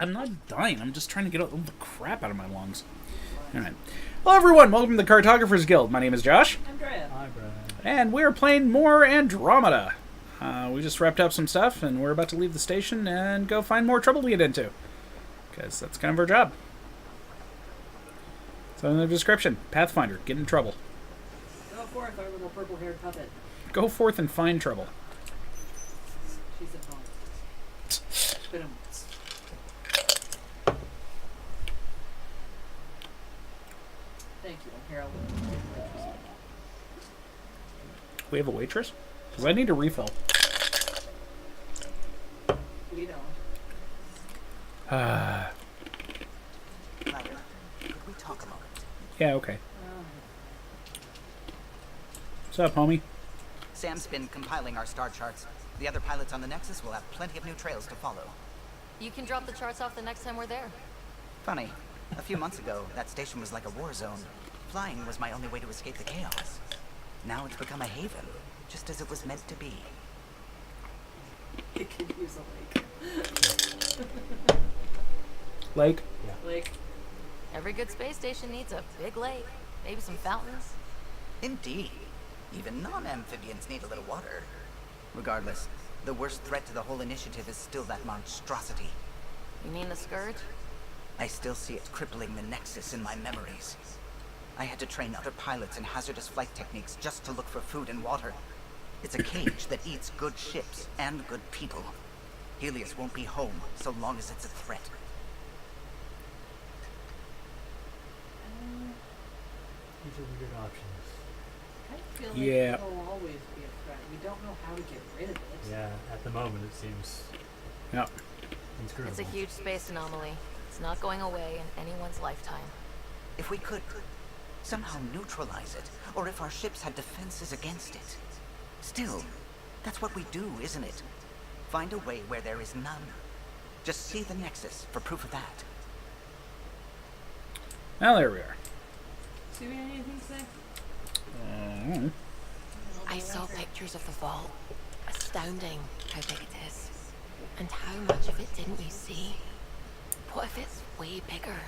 I'm not dying. I'm just trying to get all the crap out of my lungs. Alright. Hello, everyone. Welcome to the Cartographers Guild. My name is Josh. Andrea. Hi, Brad. And we're playing more Andromeda. We just wrapped up some stuff, and we're about to leave the station and go find more trouble to get into. Because that's kind of our job. So in the description, Pathfinder, get in trouble. Go forth, our little purple-haired puppet. Go forth and find trouble. She's at home. Boom. Thank you. Here, I'll We have a waitress? Because I need a refill. We don't. Ladder, could we talk a moment? Yeah, okay. What's up, homie? Sam's been compiling our star charts. The other pilots on the Nexus will have plenty of new trails to follow. You can drop the charts off the next time we're there. Funny, a few months ago, that station was like a war zone. Flying was my only way to escape the chaos. Now it's become a haven, just as it was meant to be. It could use a lake. Lake? Lake. Every good space station needs a big lake, maybe some fountains. Indeed. Even non-amphibians need a little water. Regardless, the worst threat to the whole initiative is still that monstrosity. You mean the Scourge? I still see it crippling the Nexus in my memories. I had to train other pilots in hazardous flight techniques just to look for food and water. It's a cage that eats good ships and good people. Helios won't be home so long as it's a threat. These are weird options. I feel like Yeah. it'll always be a threat. We don't know how to get rid of it. Yeah, at the moment it seems Yeah. inscrutable. It's a huge space anomaly. It's not going away in anyone's lifetime. If we could somehow neutralize it, or if our ships had defenses against it. Still, that's what we do, isn't it? Find a way where there is none. Just see the Nexus for proof of that. Well, there we are. See we have anything to say? I saw pictures of the vault. Astounding how big it is. And how much of it didn't you see? What if it's way bigger?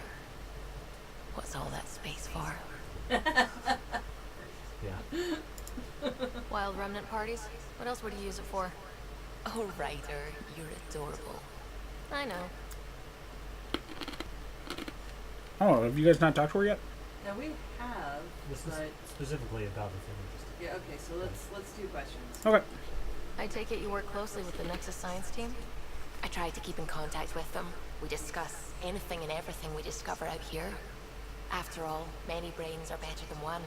What's all that space for? Yeah. Wild remnant parties? What else would you use it for? Oh, Ryder, you're adorable. I know. Oh, have you guys not talked to her yet? Now we have, This is but specifically about the thing. yeah. Okay, so let's do questions. Okay. I take it you work closely with the Nexus science team? I try to keep in contact with them. We discuss anything and everything we discover out here. After all, many brains are better than one,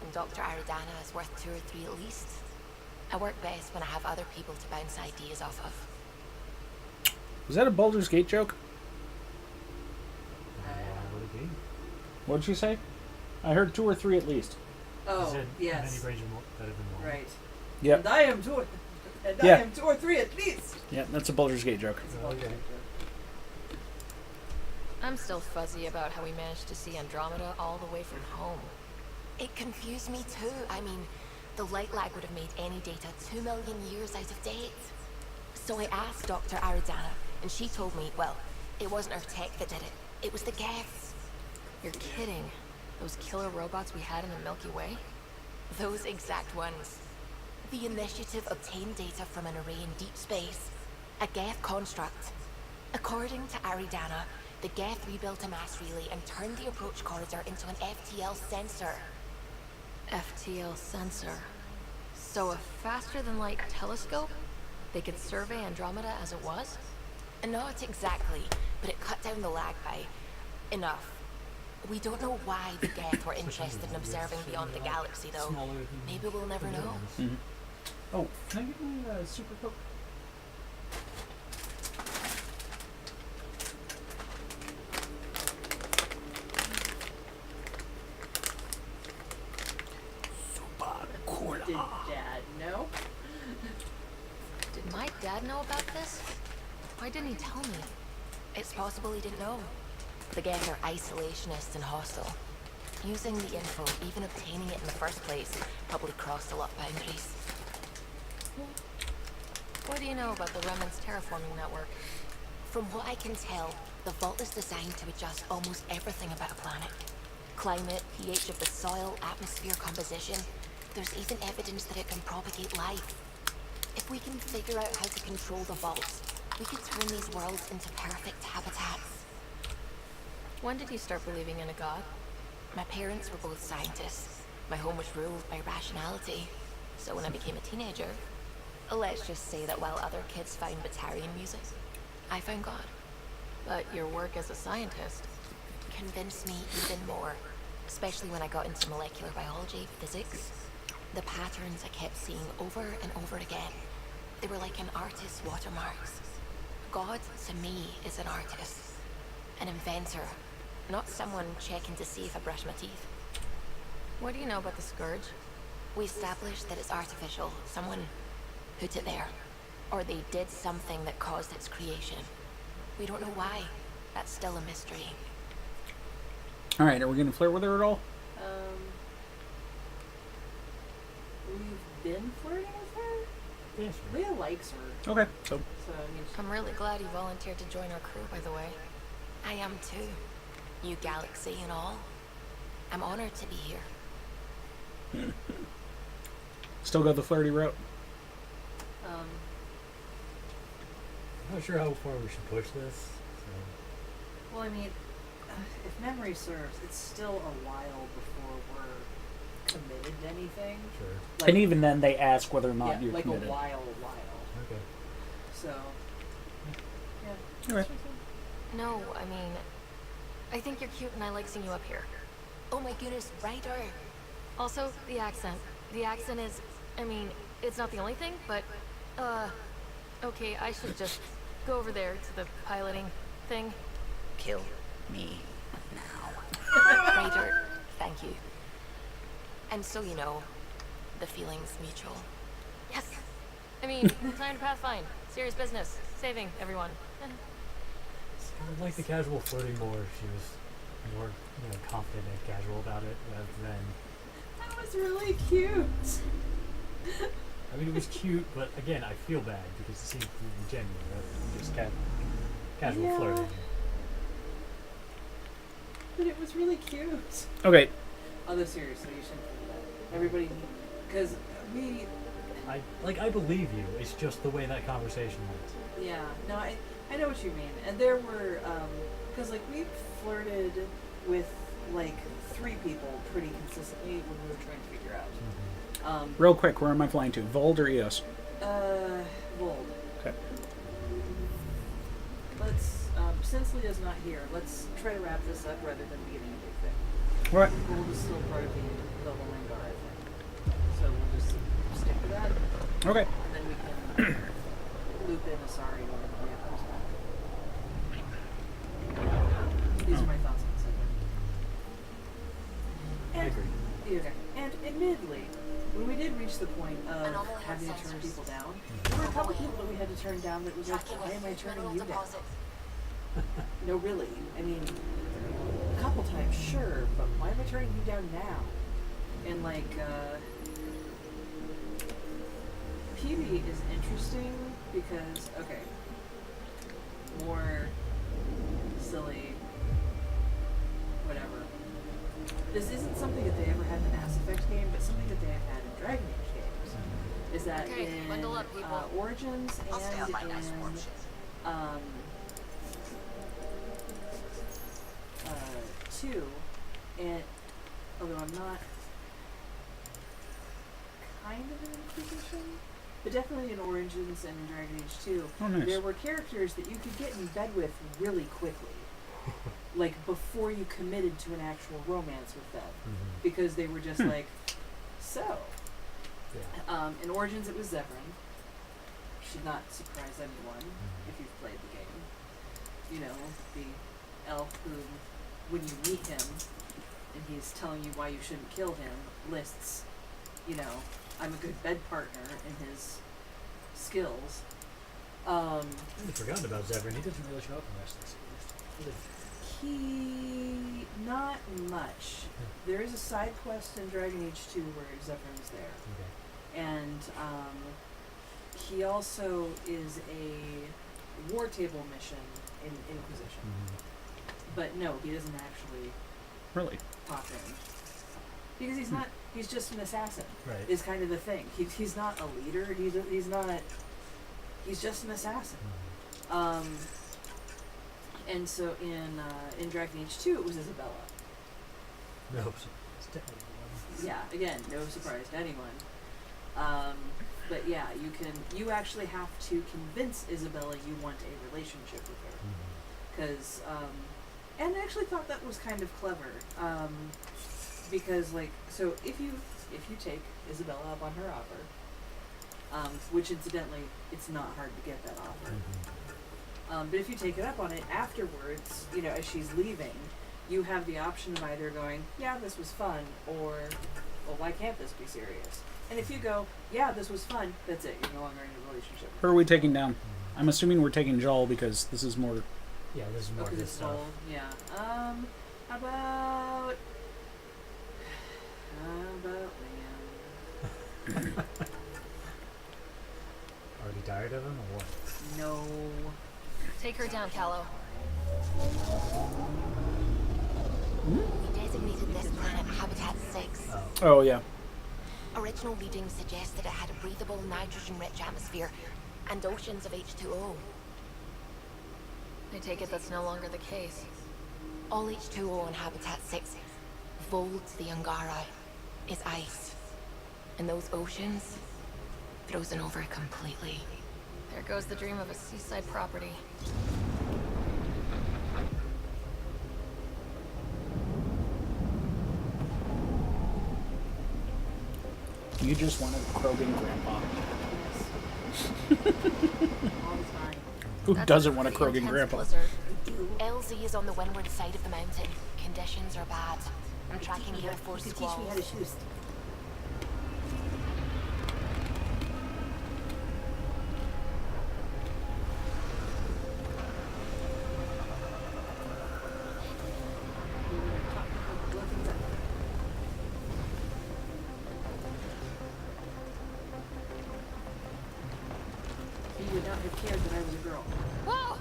and Dr. Aridana is worth 2 or 3 at least. I work best when I have other people to bounce ideas off of. Was that a Baldur's Gate joke? Would it be? What'd she say? I heard 2 or 3 at least. Oh, Many yes. brains are better than one. Right. Yep. And I am 2 Yeah. or 3 at least. Yeah, that's a Baldur's Gate joke. Okay. I'm still fuzzy about how we managed to see Andromeda all the way from home. It confused me too. I mean, the light lag would have made any data 2 million years out of date. So I asked Dr. Aridana, and she told me, well, it wasn't our tech that did it. It was the Geths. You're kidding. Those killer robots we had in the Milky Way? Those exact ones. The initiative obtained data from an array in deep space. A Geth construct. According to Aridana, the Geth rebuilt a mass relay and turned the approach corridor into an FTL sensor. FTL sensor. So a faster-than-light telescope? They could survey Andromeda as it was? Not exactly, but it cut down the lag by enough. We don't know why the Geth were interested in observing beyond the galaxy, though. Maybe we'll never know. Mm-hmm. Oh, can I get me a Super Coke? Did Dad know? Did my dad know about this? Why didn't he tell me? It's possible he didn't know. The Geth are isolationist and hostile. Using the info, even obtaining it in the first place, probably crossed a lot of boundaries. What do you know about the Remnant's terraforming network? From what I can tell, the vault is designed to adjust almost everything about a planet. Climate, pH of the soil, atmosphere composition. There's even evidence that it can propagate life. If we can figure out how to control the vaults, we could turn these worlds into perfect habitats. When did you start believing in a god? My parents were both scientists. My home was ruled by rationality. So when I became a teenager, let's just say that while other kids found Batarian music, I found God. But your work as a scientist. Convinced me even more, especially when I got into molecular biology, physics. The patterns I kept seeing over and over again, they were like an artist's watermarks. God, to me, is an artist. An inventor, not someone checking to see if I brush my teeth. What do you know about the Scourge? We established that it's artificial. Someone put it there. Or they did something that caused its creation. We don't know why. That's still a mystery. Alright, are we going to flirt with her at all? We've been flirting with her. Yeah, sure. Leah likes her, Okay, so so I mean, I'm really glad you volunteered to join our crew, by the way. I am too. New galaxy and all. I'm honored to be here. still go the flirty route. um, I'm not sure how far we should push this. So. well, I mean, if memory serves, it's still a while before we're committed to anything. Sure. And even then, they ask whether or not yeah, you're like committed. a while. Okay. So, yeah. Okay. No, I mean, I think you're cute and I like seeing you up here. Oh my goodness, Ryder. Also, the accent. The accent is, I mean, it's not the only thing, but, okay, I should just go over there to the piloting thing. Kill me now. Ryder, thank you. And so you know, the feeling's mutual. Yes! I mean, time to pathfind. Serious business. Saving everyone. I'd like the casual flirting more. She was more, confident and casual about it rather than. That was really cute. I mean, it was cute, but again, I feel bad because it seemed genuine rather than just casual Yeah. flirting. But it was really cute. Okay, Although seriously, you shouldn't do that. Everybody, because we, I believe you. It's just the way that conversation went. yeah, no, I know what you mean. And there were, because like we flirted with like 3 people pretty consistently when we were trying to figure out. real quick, where am I flying to? Vold or EOS? Vold. Okay. Let's, since Leah's not here, let's try to wrap this up rather than beginning a big thing. Alright. Vold is still part of the Langar, I think. So we'll just stick to that, Okay. and then we can loop in Asari when Leah comes back. These are my thoughts on the subject. I agree. Okay. And admittedly, when we did reach the point of Anomaly having to turn sensors. people down, there were a couple people that we had to turn down that was like, why am I turning you down? No, really. I mean, a couple times, sure, but why am I turning you down now? And like, PB is interesting because, okay, more silly, whatever. This isn't something that they ever had in the Mass Effect game, but something that they have had in Dragon Age games. Is that Okay, in bundle up, people. Origins I'll stay on my and nice in warm ship. 2, and although I'm not kind of in Inquisition, but definitely in Origins and in Dragon Age 2, Oh, nice. there were characters that you could get in bed with really quickly. Like before you committed to an actual romance with them. Mm-hmm. Because they were just like, so. Yeah. In Origins it was Zevran. Should not surprise anyone if you've played the game. You know, the elf who, when you meet him, and he's telling you why you shouldn't kill him, lists, I'm a good bed partner in his skills. I'd forgotten about Zevran. He doesn't really show up in the rest of the series. He, not much. There is a side quest in Dragon Age 2 where Zevran's there. Okay. And he also is war table mission in Inquisition. But no, he doesn't actually Really? talk in. Because he's not, he's just an assassin, Right. is kind of the thing. He's not a leader, he's just an assassin. And so in Dragon Age 2, it was Isabella. No. It's definitely one. Yeah, again, no surprise to anyone. But yeah, you actually have to convince Isabella you want a relationship with her. Because, and I actually thought that was kind of clever. Because, like, so if you take Isabella up on her offer, which incidentally, it's not hard to get that offer. But if you take it up on it afterwards, you know, as she's leaving, you have the option of either going, yeah, this was fun, or, well, why can't this be serious? And if you go, yeah, this was fun, that's it. You're no longer in a relationship. Who are we taking down? I'm assuming we're taking Joel because this is more... Yeah, this is more Okay, good this stuff. whole, yeah. How about Liam? Already tired of him or what? No. Take her down, Callow. We designated this planet Habitat 6. Oh. Oh, yeah. Original readings suggest that it had a breathable, nitrogen-rich atmosphere and oceans of H2O. I take it that's no longer the case. All H2O on Habitat 6, Volds the Angara, is ice. And those oceans, frozen over completely. There goes the dream of a seaside property. You just wanted Krogan Grandpa. All the time. Who That's doesn't want a pretty Krogan intense Grandpa? blizzard. LZ is on the windward side of the mountain. Conditions are bad. I'm tracking Air Force You could teach me how to squalls. shoot. You would not have cared that I was a girl. Whoa!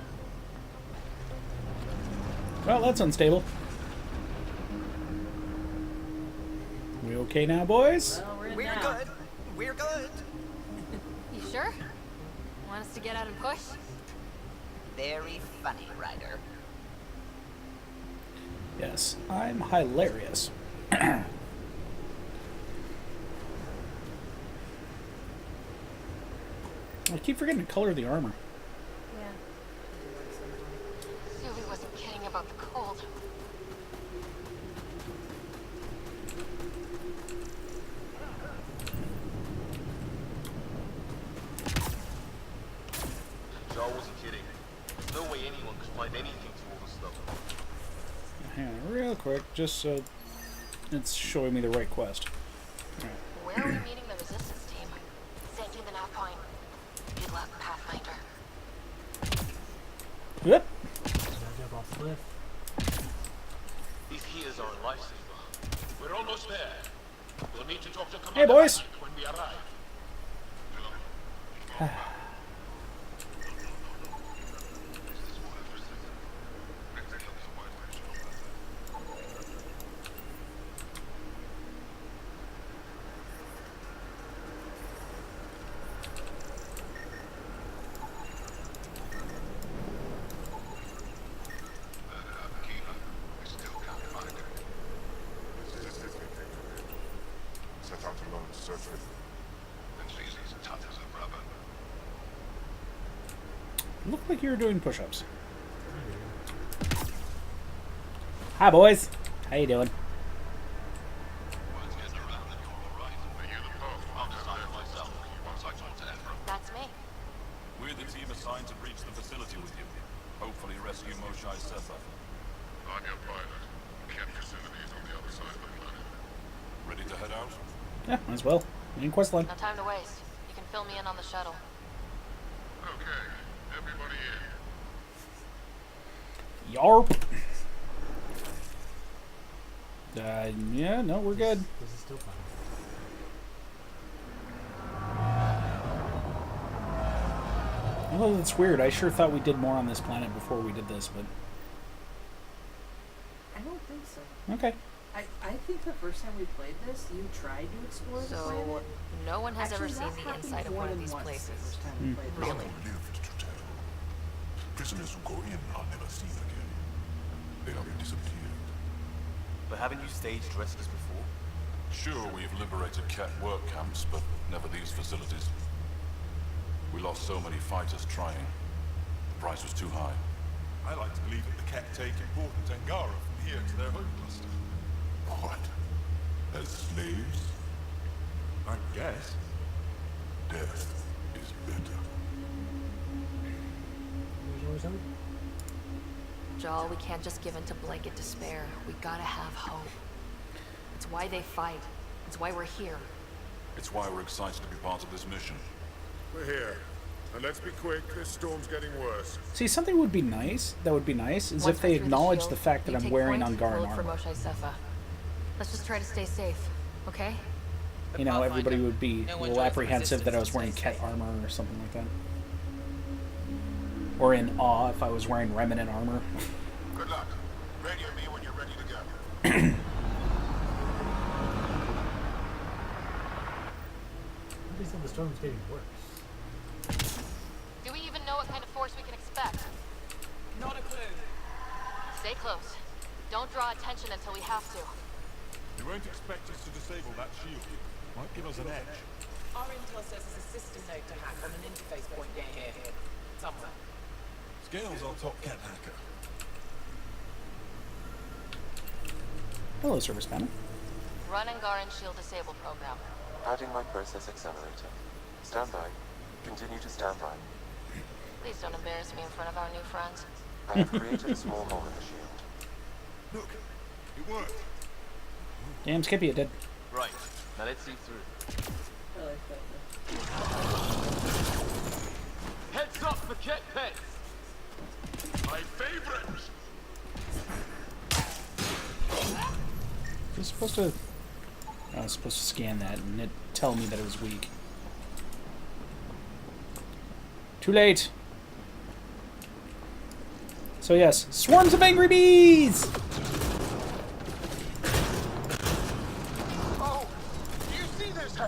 Well, that's unstable. We okay now, boys? Well, we're in We're now. good. We're good. You sure? Want us to get out and push? Very funny, Ryder. Yes, I'm hilarious. I keep forgetting to color the armor. Yeah. Sylvie wasn't kidding about the cold. Joel wasn't kidding. There's no way anyone could find anything to all this stuff. Hang on real quick, just so it's showing me the right quest. Alright. Where are we meeting the resistance team? Sending the nav point. Good luck, Pathfinder. Yep. Can I jump off the cliff? These heaters are a lifesaver. We're almost there. We'll need to talk to Commander Hey, boys. Isaac when we arrive. Set out alone to search for it. And she's as tough as a rubber. Looked like you were doing push-ups. Hi, boys. How you doing? One's getting around and you're all right. Are you the boss? I'll decide for myself. Once I talk to Ephraim. That's me. We're the team assigned to breach the facility with you. Hopefully rescue Moshae Sefa. I'm your pilot. Camp facilities on the other side of the planet. Ready to head out? Yeah, might as well. Main quest line. No time to waste. You can fill me in on the shuttle. Okay, everybody in. Yarp. Yeah, no, we're good. This is still fine. Although that's weird. I sure thought we did more on this planet before we did this, but I don't think so. okay. I think the first time we played this, you tried to explore the So, planet. no one has ever Actually, seen that the happened inside of more one of than these once the places. first time we played this Really? game. Lived to tell. Prisoners who go in are never seen again. They have disappeared. But haven't you staged rescues before? Sure, we've liberated Ket work camps, but never these facilities. We lost so many fighters trying. The price was too high. I like to believe that the Ket take important Angara from here to their home cluster. What? As slaves? I guess. Death is better. There's always hope. Jal, we can't just give in to blanket despair. We gotta have hope. It's why they fight. It's why we're here. It's why we're excited to be part of this mission. We're here. And let's be quick, this storm's getting worse. See, something would be nice. That would be nice is Once if we're they through acknowledge shield, the fact that you I'm take wearing point, Angaran we'll look for armor. Moshae Sefa. Let's just try to stay safe, okay? You know, everybody would be No a one little joins the apprehensive that I was resistance wearing to stay Ket safe. armor or something like that. Or in awe if I was wearing Remnant armor. Good luck. Radio me when you're ready to go. At least the storm's getting worse. Do we even know what kind of force we can expect? Not a clue. Stay close. Don't draw attention until we have to. You won't expect us to disable that shield. Might give us an edge. Our intel says there's a system node to hack on an interface point near here. Somewhere. Scales our top Ket hacker. Hello, Service Panel. Run Angaran Shield Disable program. Adding my process accelerator. Stand by. Continue to stand by. Please don't embarrass me in front of our new friends. I have created a small hole in the shield. Look, it worked. Damn, Skippy, it did. Right, now let's see through. I like that. Heads up for Ket pets! My favorite! I was supposed to scan that and it tell me that it was weak. Too late. So yes, swarms of angry bees! Oh! Do you see this?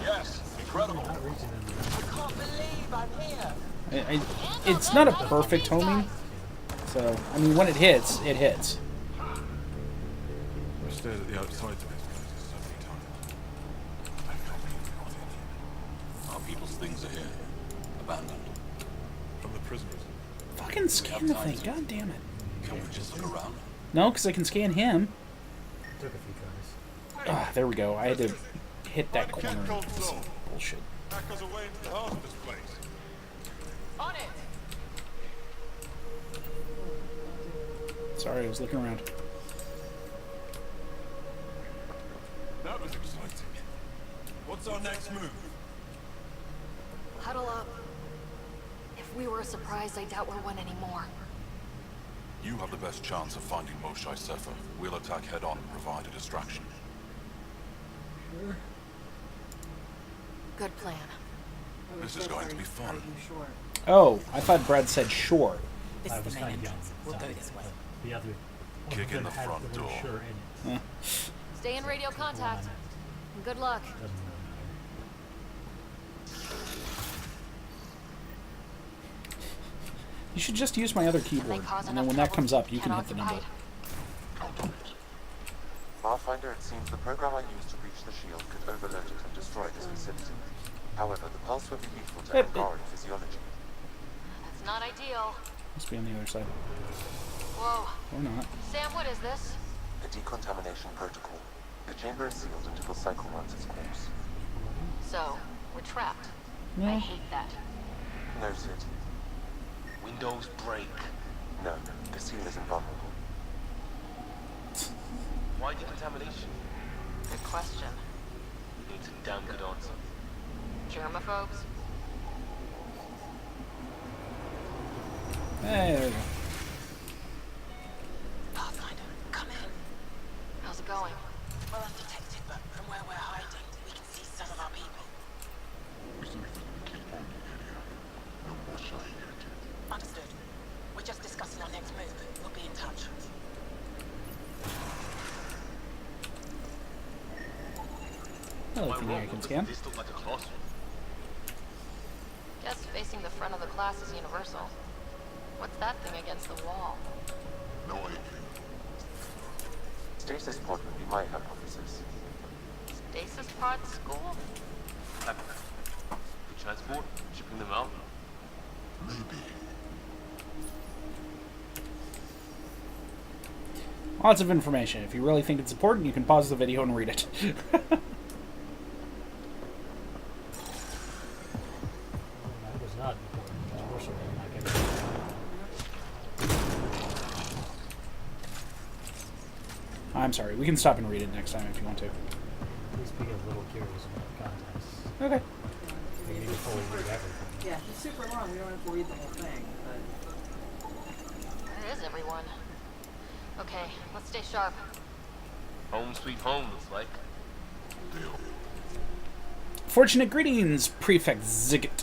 Yes, incredible. Not reaching them. I can't believe I'm here. It's not a perfect homing. So, I mean, when it hits, it hits. I stared at the outside of it so many times. I can't believe we got in here. Our people's things are here. Abandoned. From the prisoners. Fucking scan the thing, god damn it. Can we just look around? No, because I can scan him. Took a few tries. Ah, there we go. I had to hit that Find a corner. Ket console. Bullshit. Hack us away into the heart of this place. On it! Sorry, I was looking around. That was exciting. What's our next move? Huddle up. If we were a surprise, I doubt we're one anymore. You have the best chance of finding Moshae Sefa. We'll attack head-on and provide a distraction. Sure. Good plan. This is going to be fun. Sure. Oh, I thought Brad said sure. This I is was the main trying to get entrance. on We'll the go side, this way. but the other one Kick of in them the had front the word door. sure in it. Stay in radio contact. And good luck. Doesn't really You should just use my other keyboard, and then when that comes up, you can hit the number. Count on it. Pathfinder, it seems the program I used to reach the shield could overload it and destroy this facility. However, the pulse would be lethal to Angaran physiology. That's not ideal. Must be on the other side. Whoa. Or not. Sam, what is this? A decontamination protocol. The chamber is sealed until the cycle runs its course. So, we're trapped. No. I hate that. Noted. Windows break. No, the seal is invulnerable. Why decontamination? Good question. Needs a damn good answer. Germaphobes? Hey, there we go. Pathfinder, come in. How's it going? We're undetected, but from where we're hiding, we can see some of our people. We keep on the area. discussing our next move. We'll be in touch. I Am like I the wrong? American Doesn't scan. this look like a classroom? Guess facing the front of the class is universal. What's that thing against the wall? No idea. Stasis pod would be my hypothesis. Stasis pod school? Like, the transport? Shipping them out? Maybe. Lots of information. If you really think it's important, you can pause the video and read it. That was not important. Unfortunately, I'm not getting it. I'm sorry. We can stop and read it next time if you want to. At least we get a little curious about the context. Okay. Maybe before we read everything. Yeah, he's super long. We don't have to read the whole thing, but Where is everyone? Okay, let's stay sharp. Home sweet home, looks like. Fortunate greetings, Prefect Ziggit.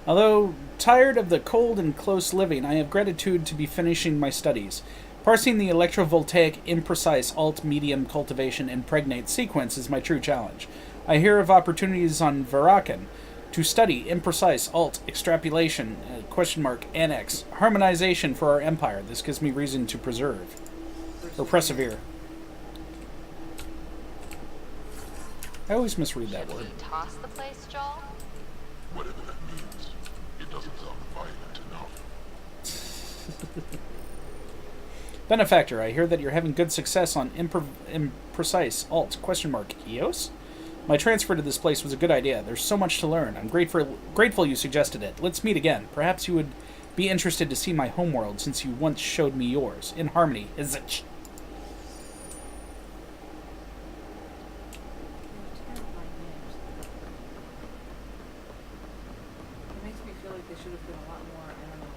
Although tired of the cold and close living, I have gratitude to be finishing my studies. Parsing the electrovoltaic imprecise alt-medium cultivation impregnate sequence is my true challenge. I hear of opportunities on Varakan to study imprecise alt extrapolation, annex, harmonization for our empire. This gives me reason to preserve. Or persevere. I always misread that Should word. we toss the place, Joel? Whatever that means. It doesn't sound violent enough. Benefactor, I hear that you're having good success on imprecise alt EOS? My transfer to this place was a good idea. There's so much to learn. I'm grateful you suggested it. Let's meet again. Perhaps you would be interested to see my homeworld since you once showed me yours. In harmony, is it? it makes me feel like they should have been a lot more, I don't know,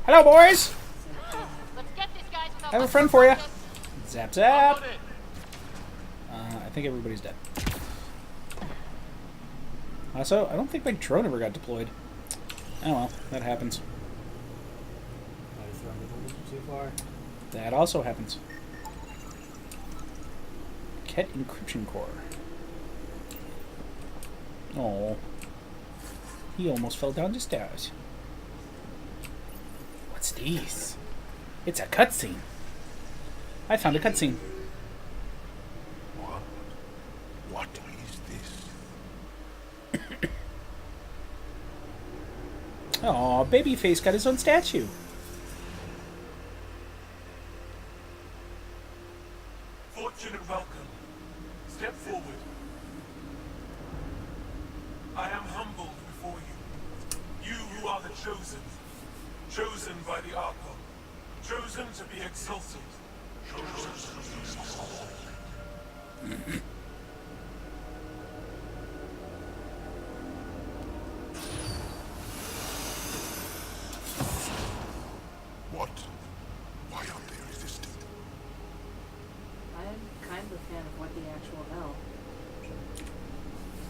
Hello, boys! Let's get these guys without I have a much friend for you. focus. Zap, zap. I think everybody's dead. Also, I don't think my drone ever got deployed. Oh well, that happens. Might have thrown it a little too far. That also happens. Ket encryption core. Oh, he almost fell down the stairs. What's this? It's a cutscene. I found a cutscene. What? What is this? Aw, Babyface got his own statue. Fortunate welcome. Step forward. I am humbled before you. You who are the chosen. Chosen by the Archon. Chosen to be exalted. What? Why aren't they resisting? I'm kind of a fan of what the actual hell.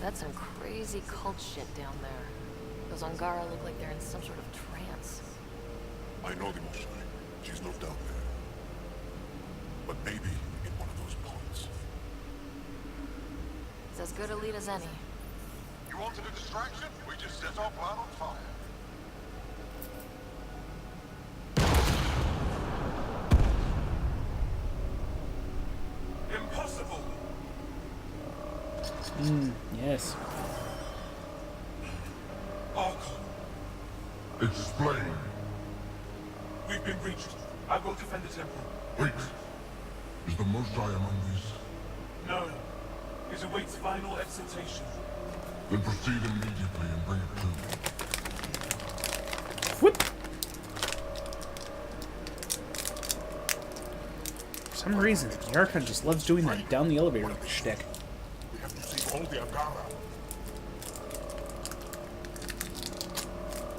That's some crazy cult shit down there. Those Angara look like they're in some sort of trance. I know the Mosai. She's no doubt there. But maybe in one of those points. It's as good a lead as any. You wanted a distraction? We just set our plan on fire. Impossible! Yes. Archon, Explain. we've been breached. I will defend the temple. Wait. Is the Mosai among these? No. It awaits final exaltation. Then proceed immediately and bring it to me. Whoop. For some reason, the Archon just loves doing that down the elevator shtick. We have to see all the Angara.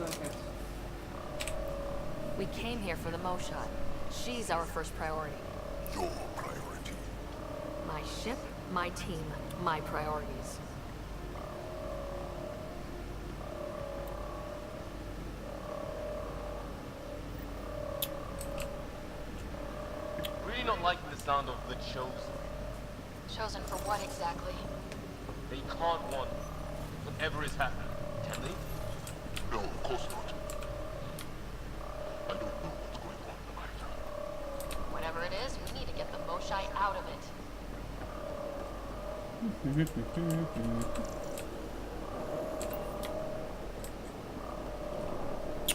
Okay. We came here for the Moshot. She's our first priority. Your priority. My ship, my team, my priorities. not liking the sound of the chosen? Chosen for what exactly? They can't want whatever is happening, can they? No, of course not. I don't know what's going on either. Whatever it is, we need to get the Moshai out of it.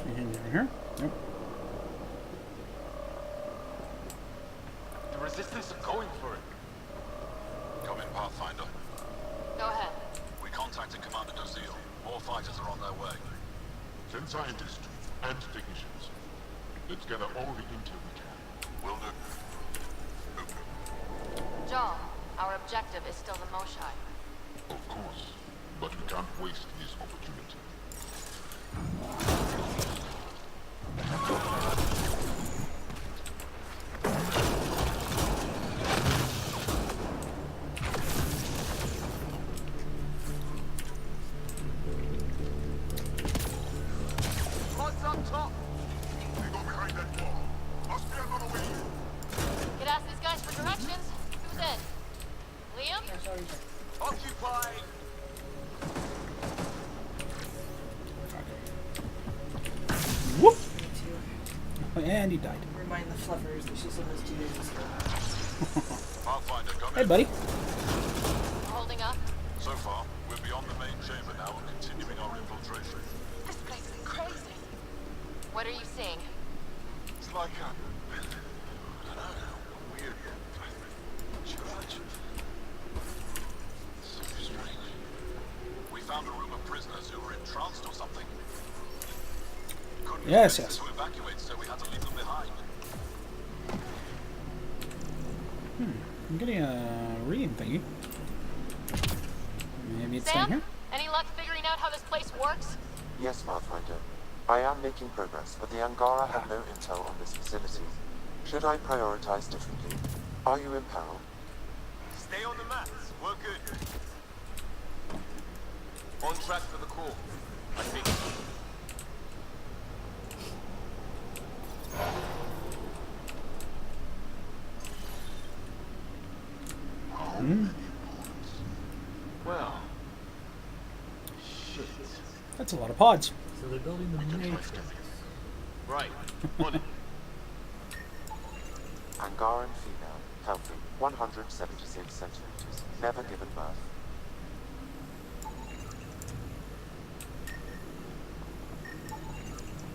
Anything in here? Nope. The Resistance are going for it. Come in, Pathfinder. Go ahead. We contacted Commander Dozil. More fighters are on their way. Send scientists and technicians. Let's gather all the intel we can. Will do. John, our objective is still the Moshai. Of course, but we can't waste this opportunity. What's up top? They go behind that wall. Must be another way in. Could ask these guys for directions. Who's in? Liam? Occupied. Whoop! Me too. And he died. Remind the fluffers that she's supposed to do this. Pathfinder, come Hey, in. buddy. Holding up? So far, we're beyond the main chamber now and continuing our infiltration. This place is crazy. What are you seeing? It's like a... I don't know, weird... church. So strange. We found a room of prisoners who were entranced or something. Couldn't Yes, get places yes. to evacuate, so we had to leave them behind. I'm getting a reading thingy. Maybe it's down Sam? here? Any luck figuring out how this place works? Yes, Pathfinder. I am making progress, but the Angara have no intel on this facility. Should I prioritize differently? Are you in peril? Stay on the mats. We're good. On track for the call, I think. Well, shit. That's a lot of pods. So they're building the Matrix. Right. On it. Angaran female, healthy, 176 centimeters, never given birth.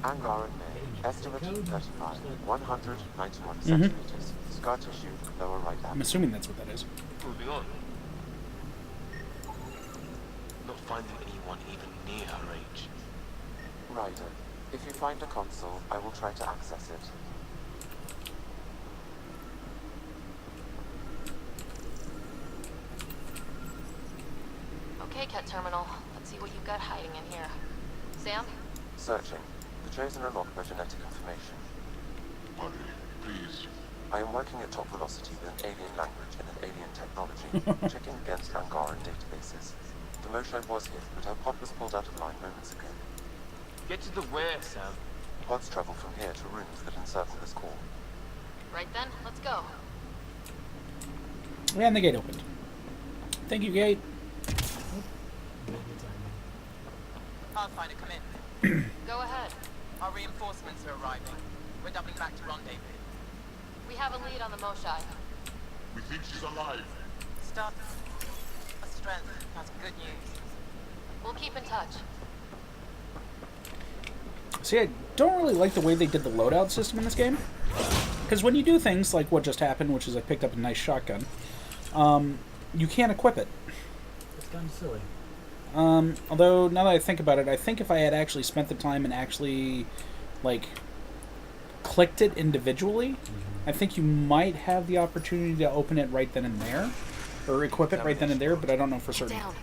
Angaran male, estimated 35, 191 centimeters, scar tissue, lower right I'm abdomen. assuming that's what that is. Moving on. Not finding anyone even near her age. Ryder, if you find a console, I will try to access it. Okay, Cat Terminal. Let's see what you've got hiding in here. Sam? Searching. The Chosen are locked by genetic information. Hurry, please. I am working at top velocity with an alien language and an alien technology, checking against Angaran databases. The Moshai was hit, but her pod was pulled out of line moments ago. Get to the where, Sam? Pods travel from here to rooms that encircle this core. Right then, let's go. And the gate opened. Thank you, gate. Pathfinder, come in. Go ahead. Our reinforcements are arriving. We're doubling back to rendezvous. We have a lead on the Moshai. We think she's alive. Start. A strength. That's good news. We'll keep in touch. See, I don't really like the way they did the loadout system in this game. Because when you do things like what just happened, which is I picked up a nice shotgun, you can't equip it. It's kind of silly. Although, now that I think about it, I think if I had actually spent the time and actually, like, clicked it individually, I think you might have the opportunity to open it right then and there. Or equip it right then and there, but I don't know for certain. Down.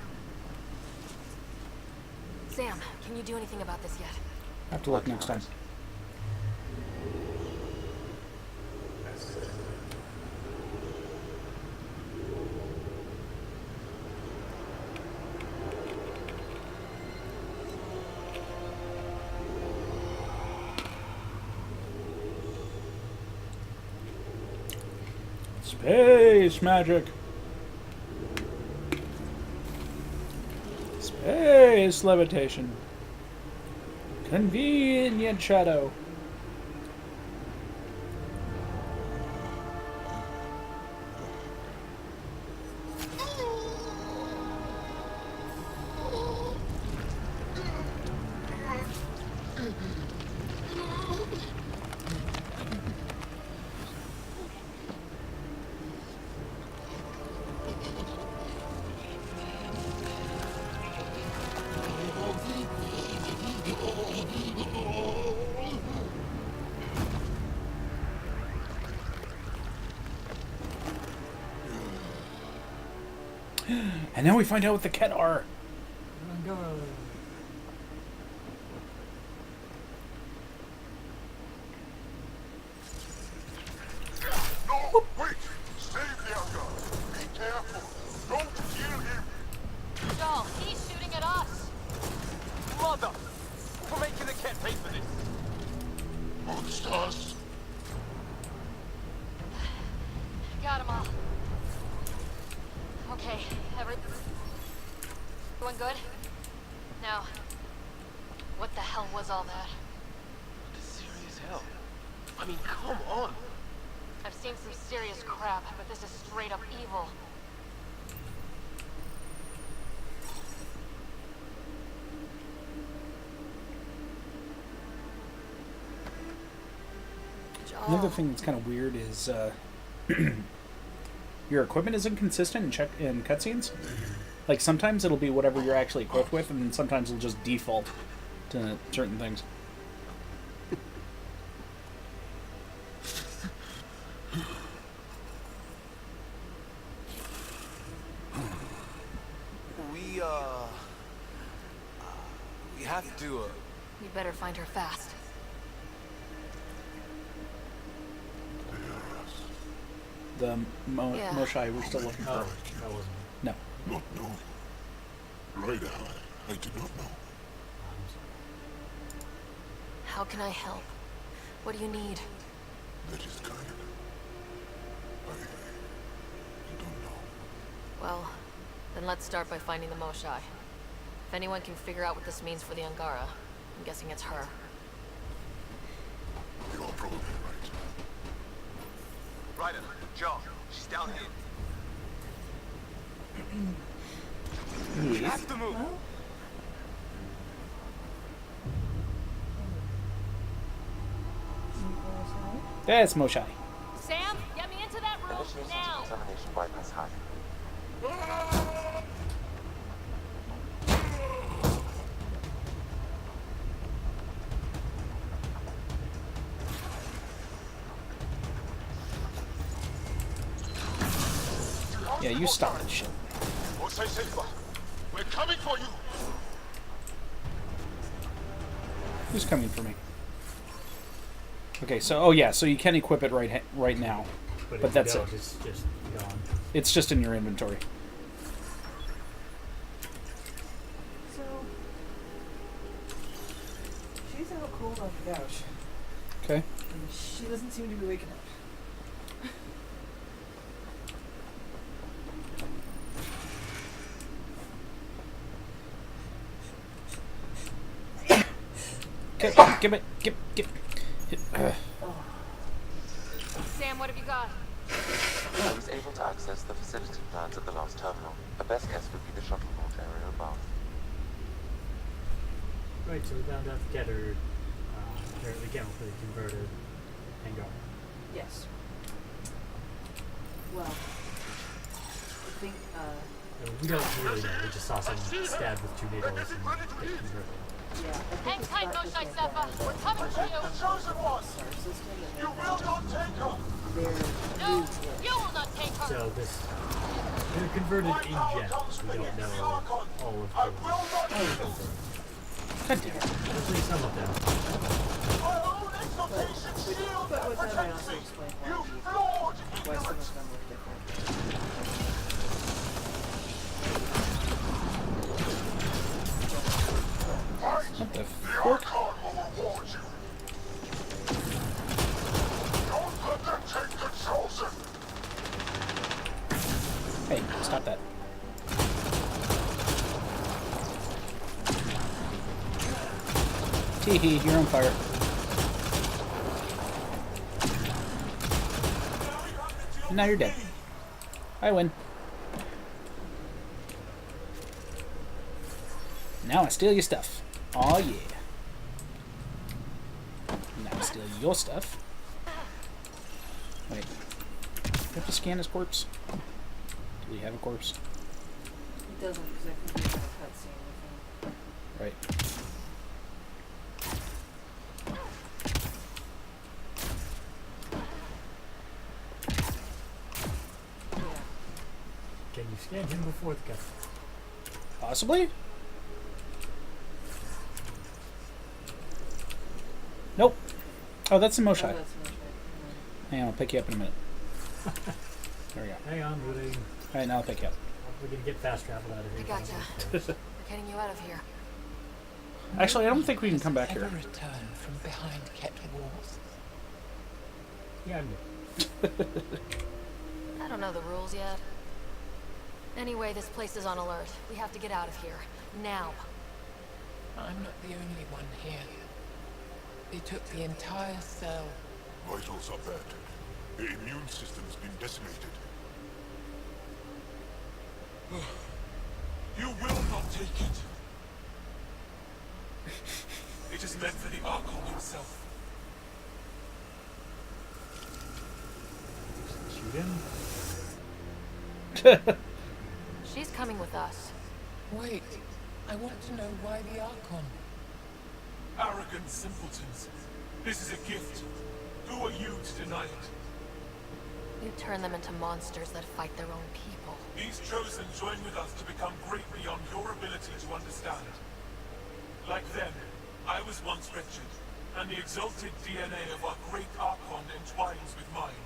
Sam, can you do anything about this yet? I have to look next time. Space magic. Space levitation. Convenient shadow. And now we find out what the Ket are. No, wait! Save the Algar! Be careful! Don't kill him! Joel, he's shooting at us. Mother! We're making the cat pay for this! Monsters! Got him all. Okay, everyone good? Now, what the hell was all that? Serious hell. I mean, come on! I've seen some serious crap, but this is straight up evil. Another thing that's kind of weird is your equipment is inconsistent in cutscenes. Like, sometimes it'll be whatever you're actually equipped with, and then sometimes it'll just default to certain things. We have to, We better find her fast. The Yeah. Moshai we're still looking for. Oh, that wasn't. No. Not know. Right, I do not know. How can I help? What do you need? That is kind. I don't know. Well, then let's start by finding the Moshai. If anyone can figure out what this means for the Angara, I'm guessing it's her. You're probably right. Ryder, Joel, she's down here. We have to move. That's Moshai. Sam, get me into that room Initiation now! contamination bypass high. Yeah, you stop this shit. Osai Seifa, we're coming for you! Who's coming for me? Okay, so oh yeah, so you can equip it right now, But but if that's you it. don't, it's just gone. It's just in your inventory. So, she's out cold on the couch, Okay. and she doesn't seem to be waking up. Give it. Sam, what have you got? I was able to access the facility plans at the last terminal. A best guess would be the shuttle launch area above. Right, so we found out the Keter, apparently chemically converted Hangar. Yes. Well, I think, I mean, we don't really know. We just saw someone stabbed with 2 needles and get converted. yeah, I think Hang it's tight, got Moshai this, Sefa. We're coming for you. Chosen one! star system, and You will not take her! they're No, new to it. you will not take her. So this, they're converted in general. We don't know all of I them. will not kill you! At least some of them. My own exaltation shield But with that, I protects also me! explain You why, flawed why some of them look different. What the The fork? Archon will reward you! Don't let them take the Chosen! Teehee, you're on fire. And now you're dead. I win. Now I steal your stuff. Aw, yeah. Now I steal your stuff. Wait. Do we have to scan his corpse? Do we have a corpse? It doesn't, because I think we have a cutscene with him. Right. Yeah. Can you scan him before the cut? Possibly? Nope. Oh, that's the Oh, Moshai. that's much better. Hang on, I'll pick you up in a minute. There we go. Hang on, moving. Alright, now I'll pick you up. We're gonna get fast travel out of I here. gotcha. We're getting you out of here. Actually, I don't think we can come back Ever here. return from behind kept walls? Yeah, I'm I don't know the rules yet. Anyway, this place is on alert. We have to get out of here. Now. I'm not the only one here. They took the entire cell. Vitals are bad. The immune system's been decimated. You will not take it. It is meant for the Archon himself. shoot him. She's coming with us. Wait, I want to know why the Archon. Arrogant simpletons. This is a gift. Who are you to deny it? You turn them into monsters that fight their own people. These chosen join with us to become great beyond your ability to understand. Like them, I was once wretched, and the exalted DNA of our great Archon entwines with mine.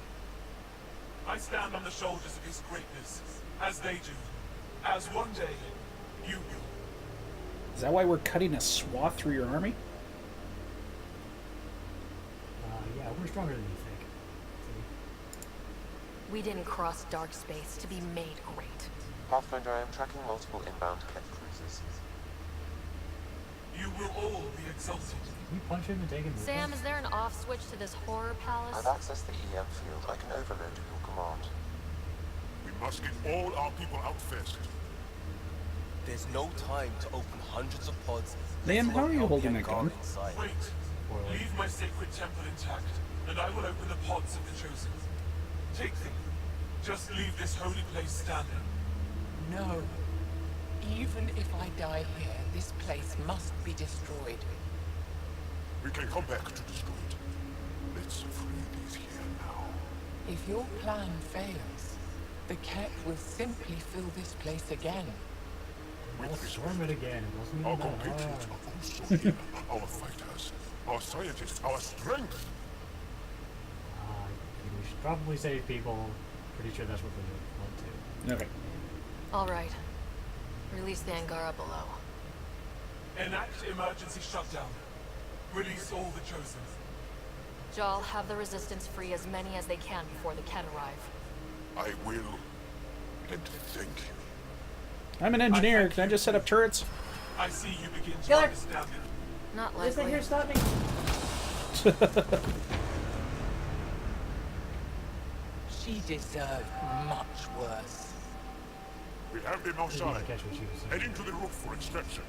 I stand on the shoulders of his greatness, as they do, as one day, you will. Is that why we're cutting a swath through your army? Yeah, we're stronger than you think. We didn't cross dark space to be made great. Pathfinder, I am tracking multiple inbound Ket cruisers. You will all be exalted. Can you punch him and take him with Sam, us? is there an off switch to this horror palace? I've accessed the EM field. I can overload at your command. We must get all our people out first. There's no time to open hundreds of pods. Liam, how are you holding that gun? Wait. Leave my sacred temple intact, and I will open the pods of the chosen. Take them. Just leave this holy place standing. No. Even if I die here, this place must be destroyed. We can come back to destroy it. Let's free these here now. If your plan fails, the Ket will simply fill this place again. We'll storm it again. It wasn't Our even that compatriots hard. are also here. Our fighters, our scientists, our strength. We should probably save people. Pretty sure that's what we want to. Okay. All right. Release the Angara below. Enact emergency shutdown. Release all the chosen. Jal, have the resistance free as many as they can before the Ket arrive. I will. And thank you. I'm an engineer. Can I just set up turrets? I see you begin to Killer. understand it. Not Listen likely. here, stop me. She deserved much worse. We have them I didn't even outside. catch what she was saying. Heading to the roof for extraction.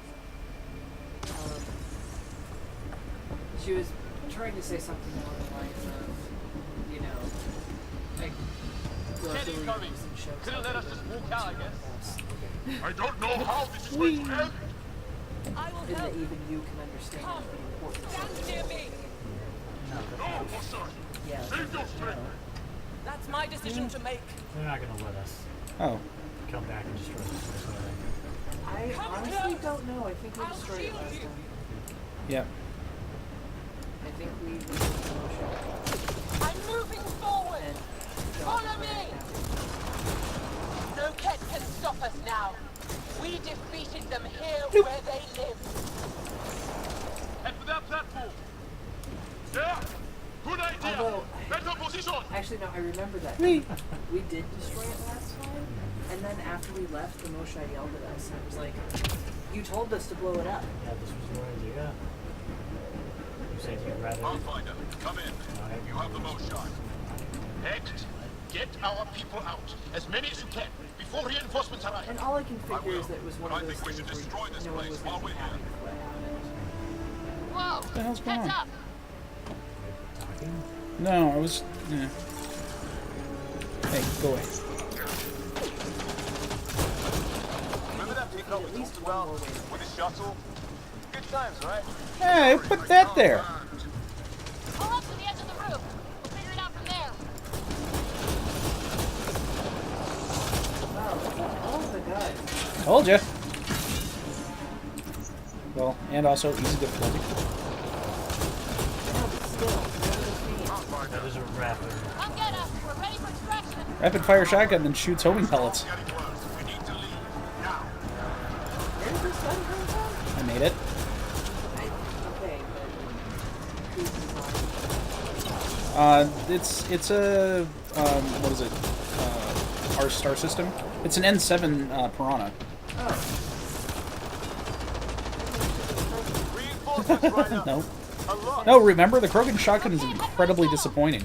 She was trying to say something along the lines of, you know, like, Steady going. Couldn't let us just walk out, I guess. I don't know how this is going to end. I will and that even you can understand the importance of it. near me. No, outside. Yeah, Save your strength. That's my decision to make. They're not going to let us Oh. come back and destroy this place. I honestly don't know. I think we destroyed it last time. Yep. I think we did the motion. I'm moving forward. And Follow me. No Ket can stop us now. We defeated them here where they live. Head for that platform. Yeah. Good idea. although, Better position. actually no, I remember that. Me. We did destroy it last time, and then after we left, the Moshai yelled at us, and it was like, "You told us to blow it up." Yeah, this was your idea. you'd rather. Pathfinder, come in. You have the bow shot. Next, get our people out. As many as you can, before reinforcements arrive. And all I can figure is that it was one of those think we things should destroy where this no one place was going while to be we're happy here. with what happened. Whoa! What the hell's going Heads on? up! No, I was. Yeah. Hey, go away. Remember that pickup we talked about with the shuttle? Good times, right? Hey, put that there. Pull up to the edge of the roof. We'll figure it out from there. Oh my god. Told ya. Well, and also easy difficulty. That is a rapid. Come get us. We're ready for extraction. Rapid fire shotgun then shoots homing pellets. Where did this gun come from? I made it. Okay, but It's a what is it? Our star system. It's an N7 Piranha. No. No, remember the Krogan shotgun is incredibly disappointing.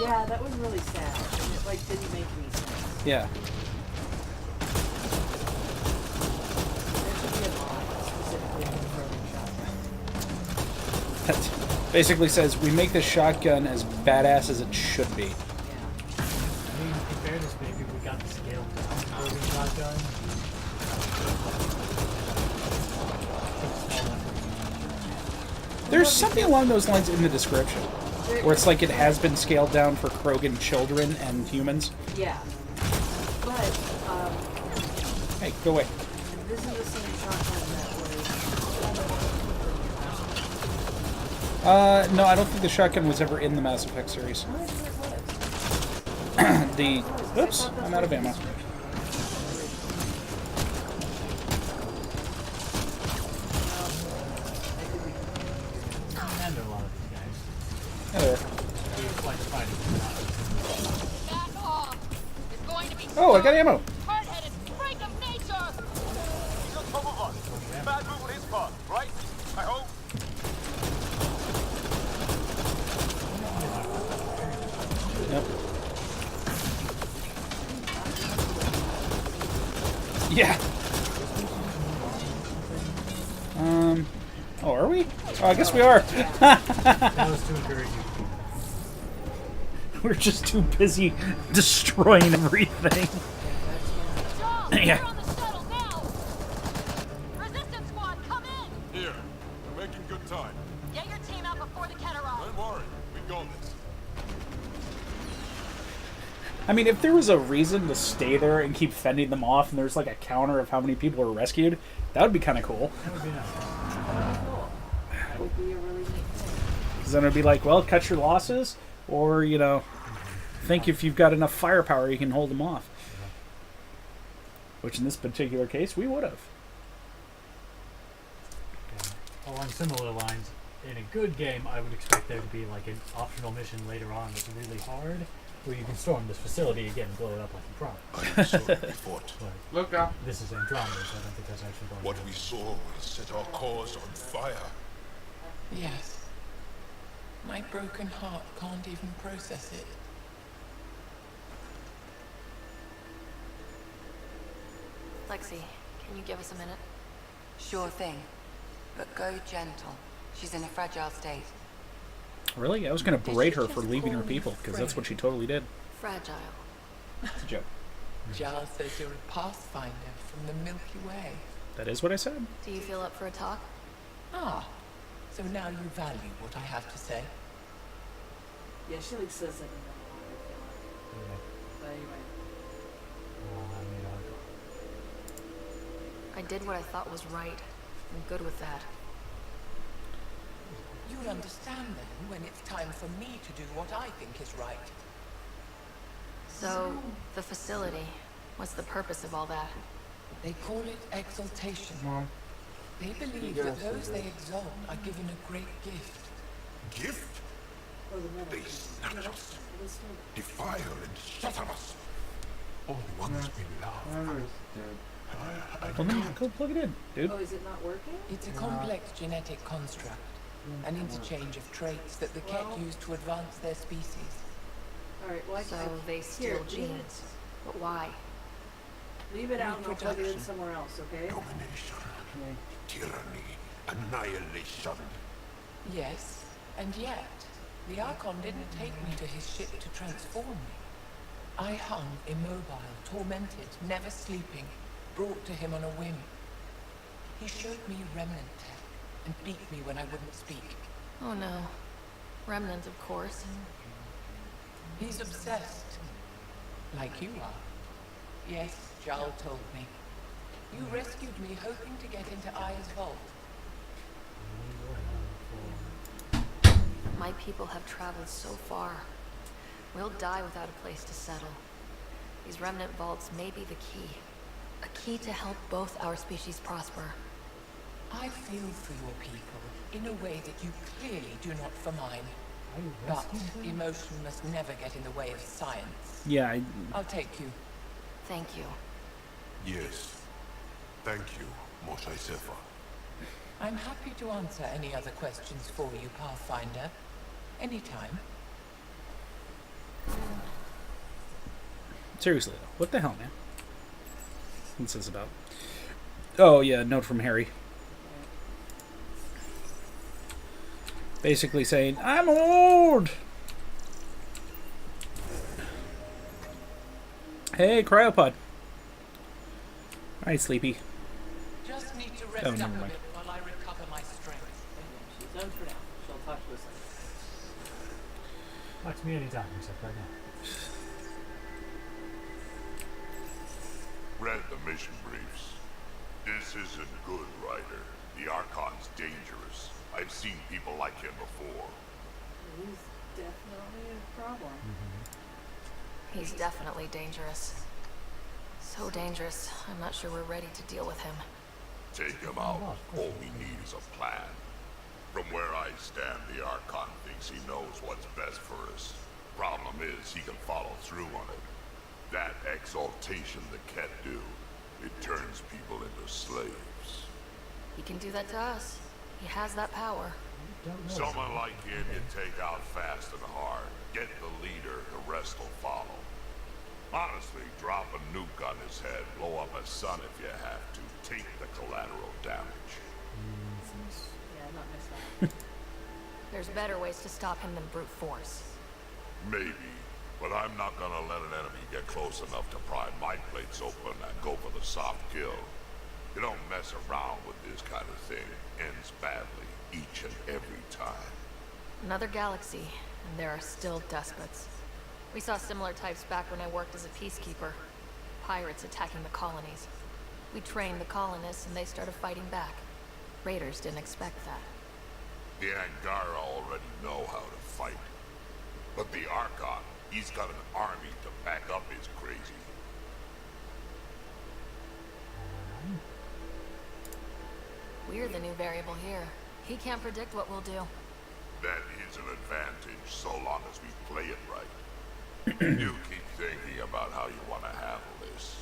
yeah, that was really sad. And it like didn't make any sense. Yeah. There should be a mod specifically for Krogan shotgun. That basically says we make this shotgun as badass as it should be. Yeah. I mean, in fairness, maybe we got the scale down for the shotgun. There's something along those lines in the description, where it's like it has been scaled down for Krogan children and humans. Yeah. But Hey, go away. this is the same shotgun that was. No, I don't think the shotgun was ever in the Mass Effect series. The... Oops, I'm out of ammo. And a lot of these guys. Hello. It's like fighting. Back off. It's going to be Oh, I got ammo. hard-headed freak of nature. He's on top of us. Bad move on his part, right? I hope. Yep. Yeah. Oh, are we? Oh, I guess we are. That was too encouraging. We're just too busy destroying everything. John, Yeah. we're on the shuttle now. Resistance squad, come in. Here, we're making good time. Get your team out before the Ket arrives. Don't worry, we got this. I mean, if there was a reason to stay there and keep fending them off, and there's like a counter of how many people were rescued, that would be kind of cool. That would be nice. That would be a really neat thing. Because then it'd be like, well, cut your losses, or, you know, think if you've got enough firepower, you can hold them off. Which in this particular case, we would have. Yeah. Along similar lines, in a good game, I would expect there to be like an optional mission later on that's really hard, where you can storm this facility again and blow it up like you promised. I'm sorry we fought. But Look up. this is Andromeda, so I don't think that's actually going What to we saw will set our cause on fire. Yes. My broken heart can't even process it. Lexi, can you give us a minute? Sure thing. But go gentle. She's in a fragile state. Really? I was going to berate her for leaving her people, because that's what she totally did. Fragile. It's a joke. Jar says you're a pathfinder from the Milky Way. That is what I said. Do you feel up for a talk? Ah, so now you value what I have to say. Yeah, she like says that in the water, I feel like. But anyway. I did what I thought was right. I'm good with that. You'll understand then when it's time for me to do what I think is right. So, the facility. What's the purpose of all that? They call it exaltation. Mom. They believe that those they exalt are given a great gift. Gift? Oh, the metal. They snatch us, It was still- defile and shatter us. All ones we love. Well, then go plug it in, dude. Oh, is it not working? It's a complex genetic construct. An interchange of traits that the Ket use to advance their species. Alright, well So they steal genes. But why? Leave it out and I'll plug it in somewhere else, okay? Domination, tyranny, annihilation. Yes, and yet, the Archon didn't take me to his ship to transform me. I hung immobile, tormented, never sleeping, brought to him on a whim. He showed me remnant tech and beat me when I wouldn't speak. Oh no. Remnant, of course. He's obsessed. Like you are. Yes, Jarl told me. You rescued me hoping to get into Aya's vault. My people have traveled so far. We'll die without a place to settle. These remnant vaults may be the key. A key to help both our species prosper. I feel for your people in a way that you clearly do not for mine. But emotion must never get in the way of science. Yeah, I'll take you. Thank you. Yes. Thank you, Moshe Sefa. I'm happy to answer any other questions for you, Pathfinder. Anytime. seriously though, what the hell, man? What's this about? Oh yeah, note from Harry. Basically saying, I'm old! Hey, Cryopod. Alright, Sleepy. Just need to rest Oh, up never a mind. bit while I recover my strength. She's done for now. She'll talk to us later. Talk to me anytime, except right now. Read the mission briefs. This isn't good, Ryder. The Archon's dangerous. I've seen people like him before. He's definitely a problem. He's definitely dangerous. So dangerous, I'm not sure we're ready to deal with him. Take him out. All we need is a plan. From where I stand, the Archon thinks he knows what's best for us. Problem is, he can follow through on it. That exaltation the Ket do, it turns people into slaves. He can do that to us. He has that power. Someone like him you take out fast and hard. Get the leader, the rest will follow. Honestly, drop a nuke on his head, blow up a sun if you have to. Take the collateral damage. Yeah, I'm not missing that. There's better ways to stop him than brute force. Maybe, but I'm not gonna let an enemy get close enough to pry my plates open and go for the soft kill. You don't mess around with this kind of thing. Ends badly, each and every time. Another galaxy, and there are still despots. We saw similar types back when I worked as a peacekeeper. Pirates attacking the colonies. We trained the colonists and they started fighting back. Raiders didn't expect that. The Angara already know how to fight. But the Archon, he's got an army to back up his crazy. We're the new variable here. He can't predict what we'll do. That is an advantage so long as we play it right. You keep thinking about how you want to handle this.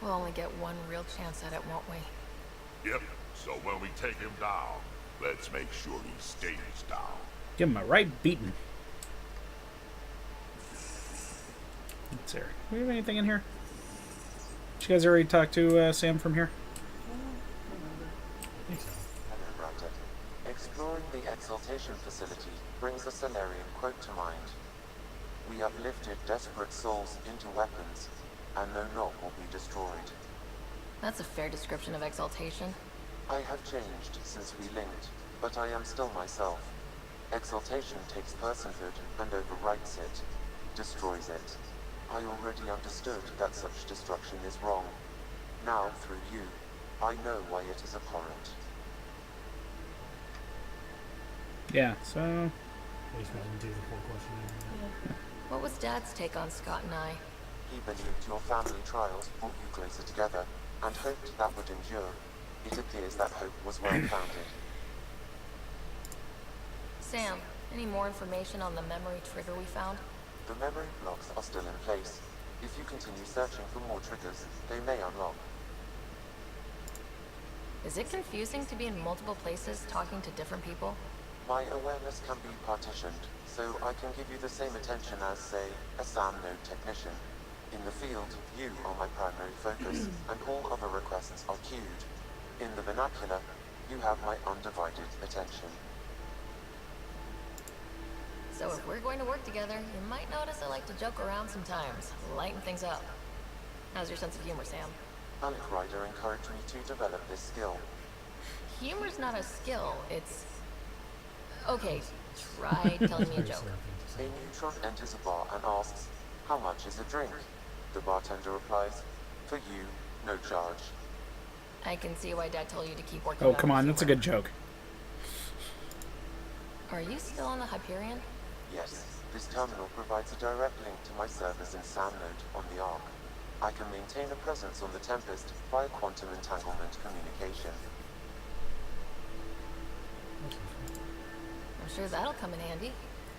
We'll only get one real chance at it, won't we? Yep, so when we take him down, let's make sure he stays down. Give him a right beating. Let's see. Do we have anything in here? Did you guys already talk to Sam from here? I think so. Hello, Ryder. Exploring the exaltation facility brings a Solarian quote to mind. We have lifted desperate souls into weapons, and no knot will be destroyed. That's a fair description of exaltation. I have changed since we linked, but I am still myself. Exaltation takes personhood and overwrites it, destroys it. I already understood that such destruction is wrong. Now, through you, I know why it is abhorrent. Yeah, so... At least we didn't do the full question. What was Dad's take on Scott and I? He believed your family trials brought you closer together, and hoped that would endure. It appears that hope was well-founded. Sam, any more information on the memory trigger we found? The memory blocks are still in place. If you continue searching for more triggers, they may unlock. Is it confusing to be in multiple places talking to different people? My awareness can be partitioned, so I can give you the same attention as, say, a SAM node technician. In the field, you are my primary focus, and all other requests are queued. In the vernacular, you have my undivided attention. So if we're going to work together, you might notice I like to joke around sometimes, lighten things up. How's your sense of humor, Sam? Alec Ryder encouraged me to develop this skill. Humor's not a skill, it's... Okay, try telling me a joke. A neutron enters a bar and asks, "How much is a drink?" The bartender replies, "For you, no charge." I can see why Dad told you to keep working Oh, come on, that's a good joke. Are you still on the Hyperion? Yes, this terminal provides a direct link to my servers in SAM node on the Ark. I can maintain a presence on the Tempest via quantum entanglement communication. I'm sure that'll come in handy.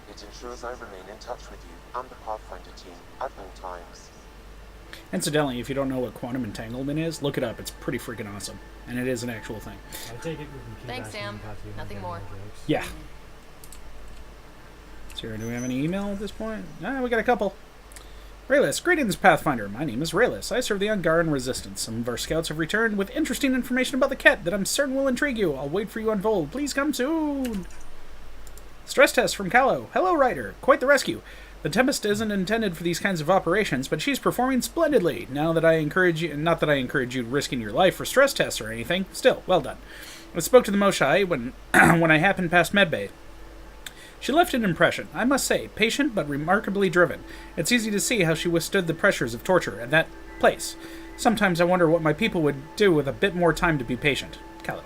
It ensures I remain in touch with you and the Pathfinder team at all times. Incidentally, if you don't know what quantum entanglement is, look it up. It's pretty freaking awesome. And it is an actual thing. I take it we can keep Thanks, asking Sam. about you Nothing more. jokes. Yeah. So, do we have any email at this point? We got a couple. Rayless, greetings, Pathfinder. My name is Rayless. I serve the Angaran Resistance. Some of our scouts have returned with interesting information about the Ket that I'm certain will intrigue you. I'll wait for you on Vol. Please come soon. Stress test from Callow. Hello, Ryder. Quite the rescue. The Tempest isn't intended for these kinds of operations, but she's performing splendidly. Now that I encourage you, not that I encourage you risking your life for stress tests or anything, still, well done. I spoke to the Moshai when I happened past Medbay. She left an impression, I must say, patient but remarkably driven. It's easy to see how she withstood the pressures of torture at that place. Sometimes I wonder what my people would do with a bit more time to be patient. Callow.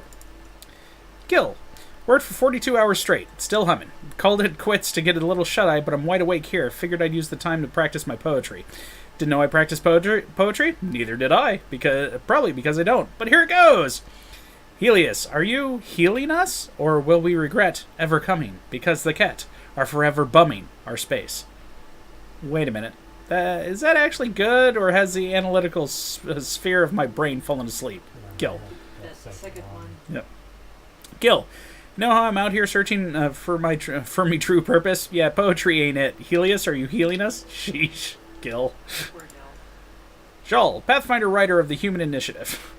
Gil. Worked for 42 hours straight. Still humming. Called it quits to get a little shut-eye, but I'm wide awake here. Figured I'd use the time to practice my poetry. Didn't know I practiced poetry? Neither did I. Probably because I don't. But here it goes! Helios, are you healing us? Or will we regret ever coming? Because the Ket are forever bumming our space. Wait a minute. Is that actually good, or has the analytical sphere of my brain fallen asleep? Gil. The second one. Yep. Gil. Know how I'm out here searching for me true purpose? Yeah, poetry ain't it. Helios, are you healing us? Sheesh. Gil. Joel, Pathfinder writer of the Human Initiative.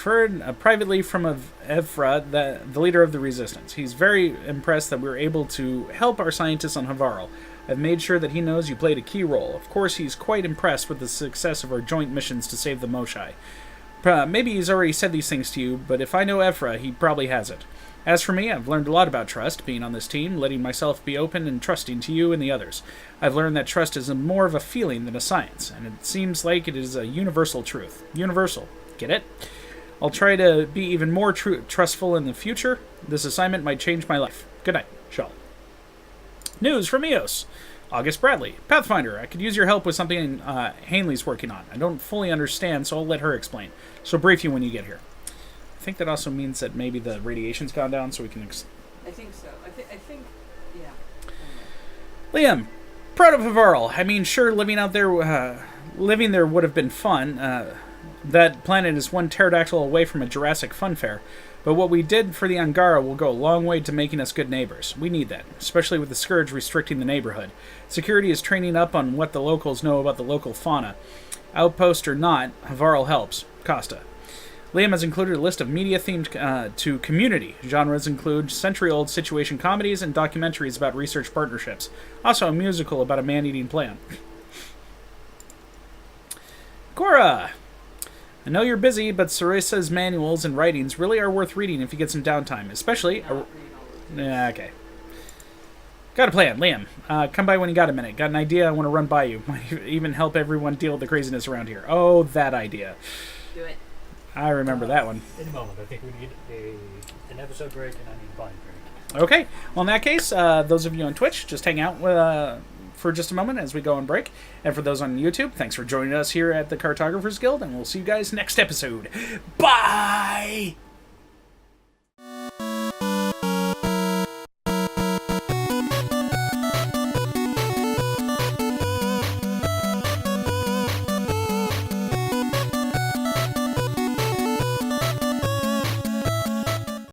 Heard privately from Evra, the leader of the Resistance. He's very impressed that we were able to help our scientists on Havarl. I've made sure that he knows you played a key role. Of course, he's quite impressed with the success of our joint missions to save the Moshai. Maybe he's already said these things to you, but if I know Evra, he probably hasn't. As for me, I've learned a lot about trust, being on this team, letting myself be open and trusting to you and the others. I've learned that trust is more of a feeling than a science, and it seems like it is a universal truth. Universal. Get it? I'll try to be even more trustful in the future. This assignment might change my life. Good night, Shawl. News from Eos. August Bradley. Pathfinder, I could use your help with something Hanley's working on. I don't fully understand, so I'll let her explain. She'll brief you when you get here. I think that also means that maybe the radiation's gone down, so we can... I think so. I think, yeah. Liam, proud of Havarl. I mean, sure, living there would have been fun. That planet is one pterodactyl away from a Jurassic fun fair. But what we did for the Angara will go a long way to making us good neighbors. We need that, especially with the Scourge restricting the neighborhood. Security is training up on what the locals know about the local fauna. Outpost or not, Havarl helps. Costa. Liam has included a list of media themed to community. Genres include century-old situation comedies and documentaries about research partnerships. Also a musical about a man-eating plant. Cora! I know you're busy, but Sarissa's manuals and writings really are worth reading if you get some downtime, especially... okay. Got a plan, Liam. Come by when you got a minute. Got an idea I want to run by you. Might even help everyone deal with the craziness around here. Oh, that idea. Do it. I remember that one. In a moment. I think we need an episode break, and I need a body break. Okay. Well, in that case, those of you on Twitch, just hang out for just a moment as we go on break. And for those on YouTube, thanks for joining us here at the Cartographers Guild, and we'll see you guys next episode. Bye!